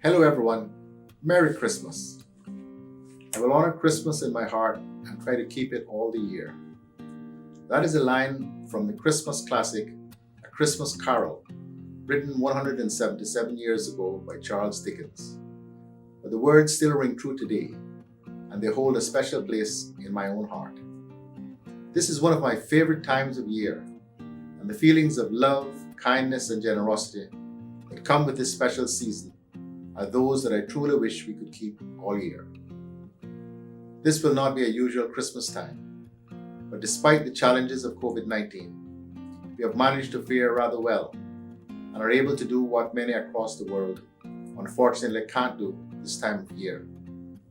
Hello everyone, Merry Christmas. I will honor Christmas in my heart and try to keep it all the year. That is a line from the Christmas classic, A Christmas Carol, written 177 years ago by Charles Dickens. But the words still ring true today, and they hold a special place in my own heart. This is one of my favorite times of year, and the feelings of love, kindness, and generosity that come with this special season are those that I truly wish we could keep all year. This will not be a usual Christmas time, but despite the challenges of COVID-19, we have managed to fare rather well and are able to do what many across the world unfortunately can't do this time of year: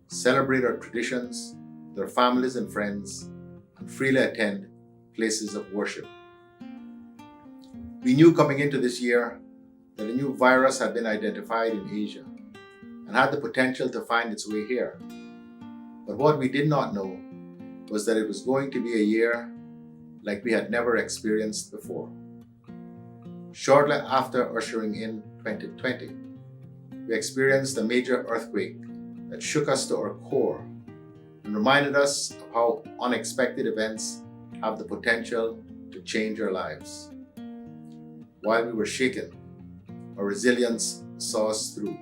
celebrate our traditions with our families and friends and freely attend places of worship. We knew coming into this year that a new virus had been identified in Asia and had the potential to find its way here. But what we did not know was that it was going to be a year like we had never experienced before. Shortly after ushering in 2020, we experienced a major earthquake that shook us to our core and reminded us of how unexpected events have the potential to change our lives. While we were shaken, our resilience saw us through.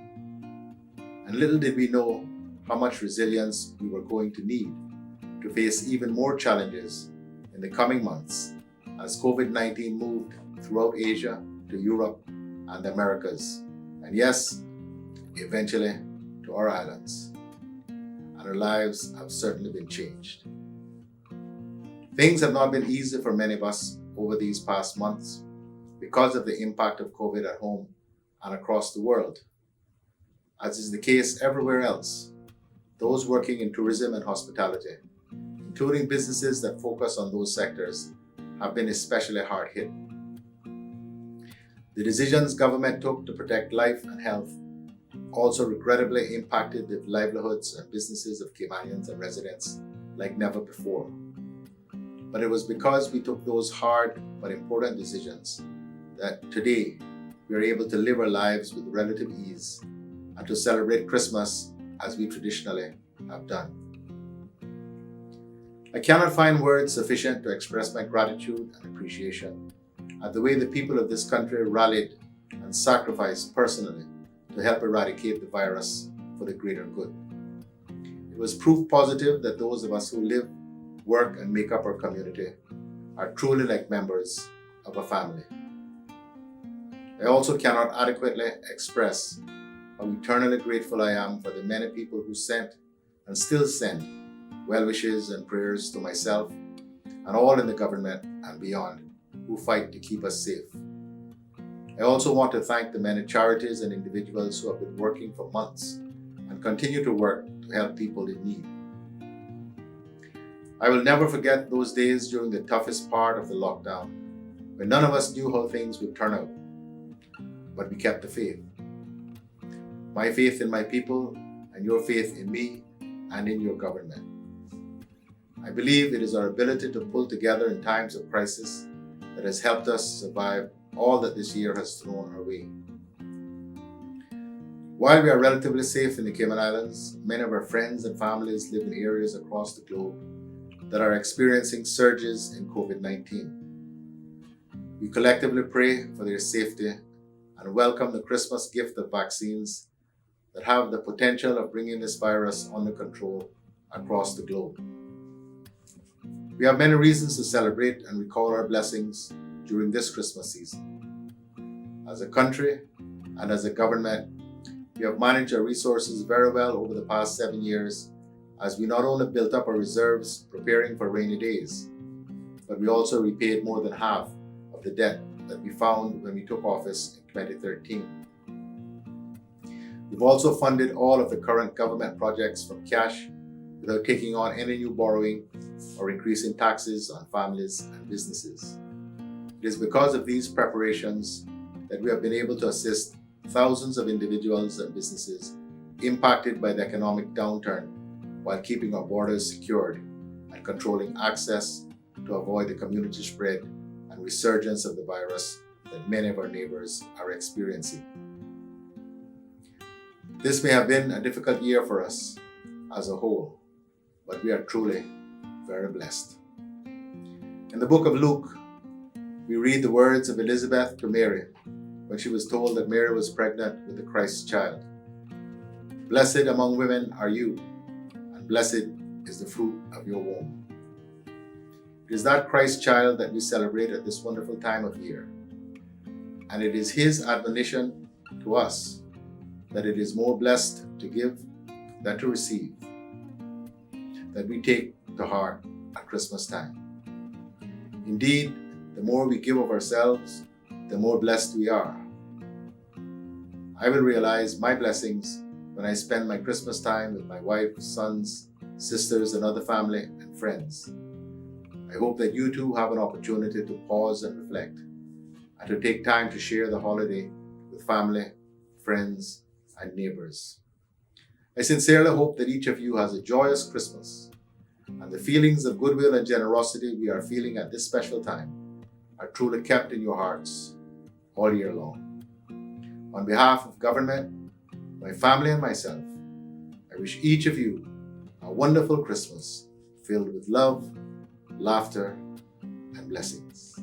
And little did we know how much resilience we were going to need to face even more challenges in the coming months as COVID-19 moved throughout Asia to Europe and the Americas, and yes, eventually to our islands. And our lives have certainly been changed. Things have not been easy for many of us over these past months because of the impact of COVID at home and across the world. As is the case everywhere else, those working in tourism and hospitality, including businesses that focus on those sectors, have been especially hard hit. The decisions government took to protect life and health also regrettably impacted the livelihoods and businesses of Caymanians and residents like never before. But it was because we took those hard but important decisions that today we are able to live our lives with relative ease and to celebrate Christmas as we traditionally have done. I cannot find words sufficient to express my gratitude and appreciation at the way the people of this country rallied and sacrificed personally to help eradicate the virus for the greater good. It was proof positive that those of us who live, work, and make up our community are truly like members of a family. I also cannot adequately express how eternally grateful I am for the many people who sent and still send well wishes and prayers to myself and all in the government and beyond who fight to keep us safe. I also want to thank the many charities and individuals who have been working for months and continue to work to help people in need. I will never forget those days during the toughest part of the lockdown, when none of us knew how things would turn out, but we kept the faith. My faith in my people and your faith in me and in your government. I believe it is our ability to pull together in times of crisis that has helped us survive all that this year has thrown our way. While we are relatively safe in the Cayman Islands, many of our friends and families live in areas across the globe that are experiencing surges in COVID-19. We collectively pray for their safety and welcome the Christmas gift of vaccines that have the potential of bringing this virus under control across the globe. We have many reasons to celebrate and recall our blessings during this Christmas season. As a country and as a government, we have managed our resources very well over the past 7 years, as we not only built up our reserves preparing for rainy days, but we also repaid more than half of the debt that we found when we took office in 2013. We've also funded all of the current government projects from cash without taking on any new borrowing or increasing taxes on families and businesses. It is because of these preparations that we have been able to assist thousands of individuals and businesses impacted by the economic downturn while keeping our borders secured and controlling access to avoid the community spread and resurgence of the virus that many of our neighbors are experiencing. This may have been a difficult year for us as a whole, but we are truly very blessed. In the book of Luke, we read the words of Elizabeth to Mary when she was told that Mary was pregnant with the Christ child. Blessed among women are you, and blessed is the fruit of your womb. It is that Christ child that we celebrate at this wonderful time of year. And it is his admonition to us that it is more blessed to give than to receive that we take to heart at Christmas time. Indeed, the more we give of ourselves, the more blessed we are. I will realize my blessings when I spend my Christmas time with my wife, sons, sisters, and other family and friends. I hope that you too have an opportunity to pause and reflect, and to take time to share the holiday with family, friends, and neighbors. I sincerely hope that each of you has a joyous Christmas, and the feelings of goodwill and generosity we are feeling at this special time are truly kept in your hearts all year long. On behalf of government, my family, and myself, I wish each of you a wonderful Christmas filled with love, laughter, and blessings.